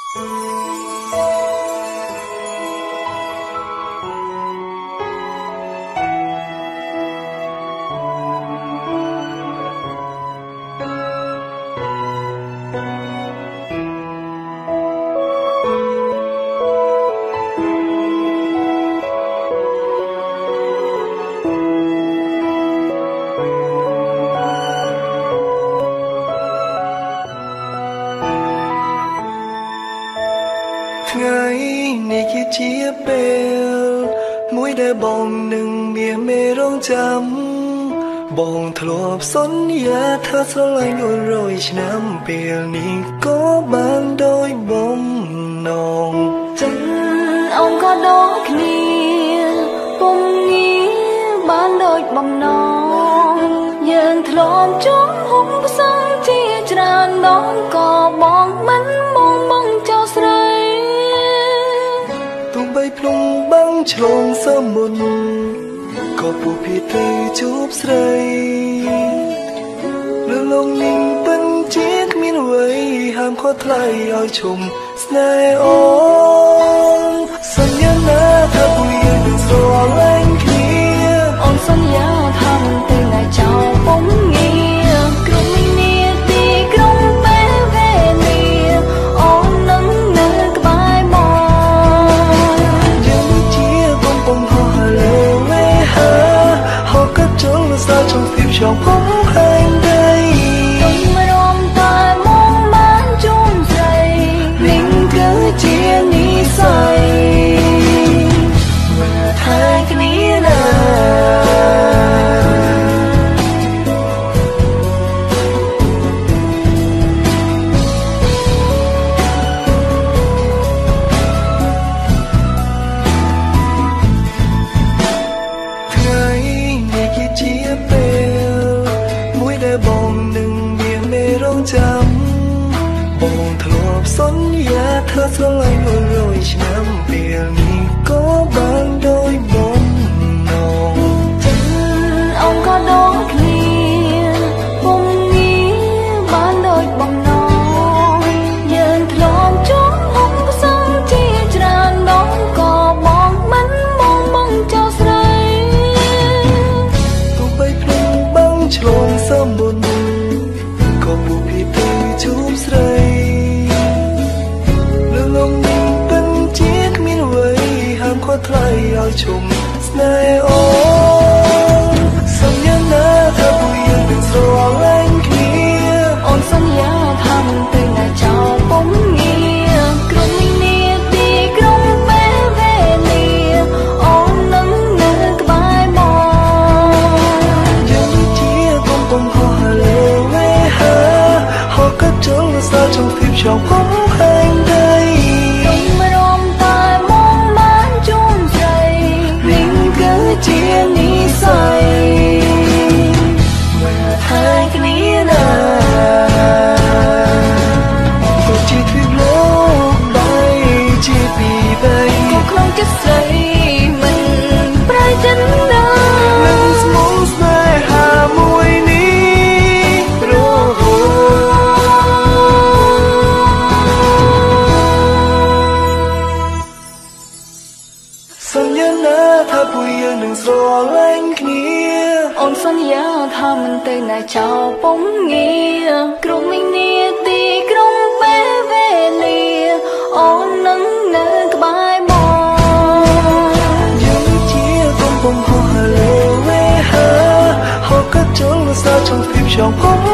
ថ្ងៃនេះគឺជាពេលមួយដែលបងនឹងមានមេរងចាំបងធ្លាប់សន្យាថាស្រឡាញ់100ឆ្នាំពេលនេះក៏បានដោយបំណងចឹងអូនក៏ដូចគ្នាពុំងារបានដូចបំណងយើងធ្លាប់ជួបហុំផ្សងជាច្រើនដងក៏បងមិនបងចោលស្រីទោះបីភ្នំបាំងឆ្លងសមុទ្រក៏ពុះភីទៅជួបស្រីលលងនេះពិនជាគ្មានអ្វីហាមខុសថ្លៃឲ្យឈុំស្នេហ៍អូនសន្យាណាថាពួកយើងនឹងស្រឡាញ់គ្នាអូនសន្យាថាមិនទៅណាចោលពុំងារគ្រប់មីនាទីក្រុងពេលវេលាអូននឹងនៅក្បែរមកយើងជាបងហោះលើវេហាហោះកាត់ចូលសាtrong phim trong bóng hành đây từng mây ôm tai mong bán chung dày mình cứ chia ní say mà thay cái ní nàoបងនឹងមានមេរងចាំបងធ្លាប់សន្យាថាស្រឡាញ់100ឆ្នាំពេលនេះក៏បានដោយបំណងចឹងអូនក៏ដូចគ្នាពុំងារបានដូចបំណងយើងធ្លាប់ជួបហុំផ្សងជាច្រើនដងក៏បងមិនបងចោលស្រីទោះបីភ្នំបាំងឆ្លងសមុទ្រក៏ពុះភីទៅជួបស្រីលលងនេះពិនជាគ្មានអ្វីហាមខុសថ្លៃឲ្យឈុំស្នេហ៍អូនសន្យាណាថាពួកយើងនឹងស្រឡាញ់គ្នាអូនសន្យាថាមិនទៅណាចោលពុំងារគ្រប់មីនាទីក្រុងពេលវេលាអូននឹងនៅក្បែរមកយើងជាបងហោះលើវេហាហោះកាត់ចូលសាtrong phim trong bóng hành đây từng mây ôm tai mong bán chung dày mình cứ chia ní say mà thay cái ní nào tôi chỉ thuyết lúc bay chỉ vì bay cuộc không chết say mình phải chân đó lần muốn say hà môi níสัญญานะถ้าผู้ยังหนึ่งสลายគ្នាអូនសន្យាថាមិនទៅណាចោលពុំងារគ្រប់មីនាទីក្រុងពេលវេលាអូននឹងនៅក្បែរមកយើងជាបងហោះលើវេហាហោះកាត់ចូលសាtrong phim trong bóng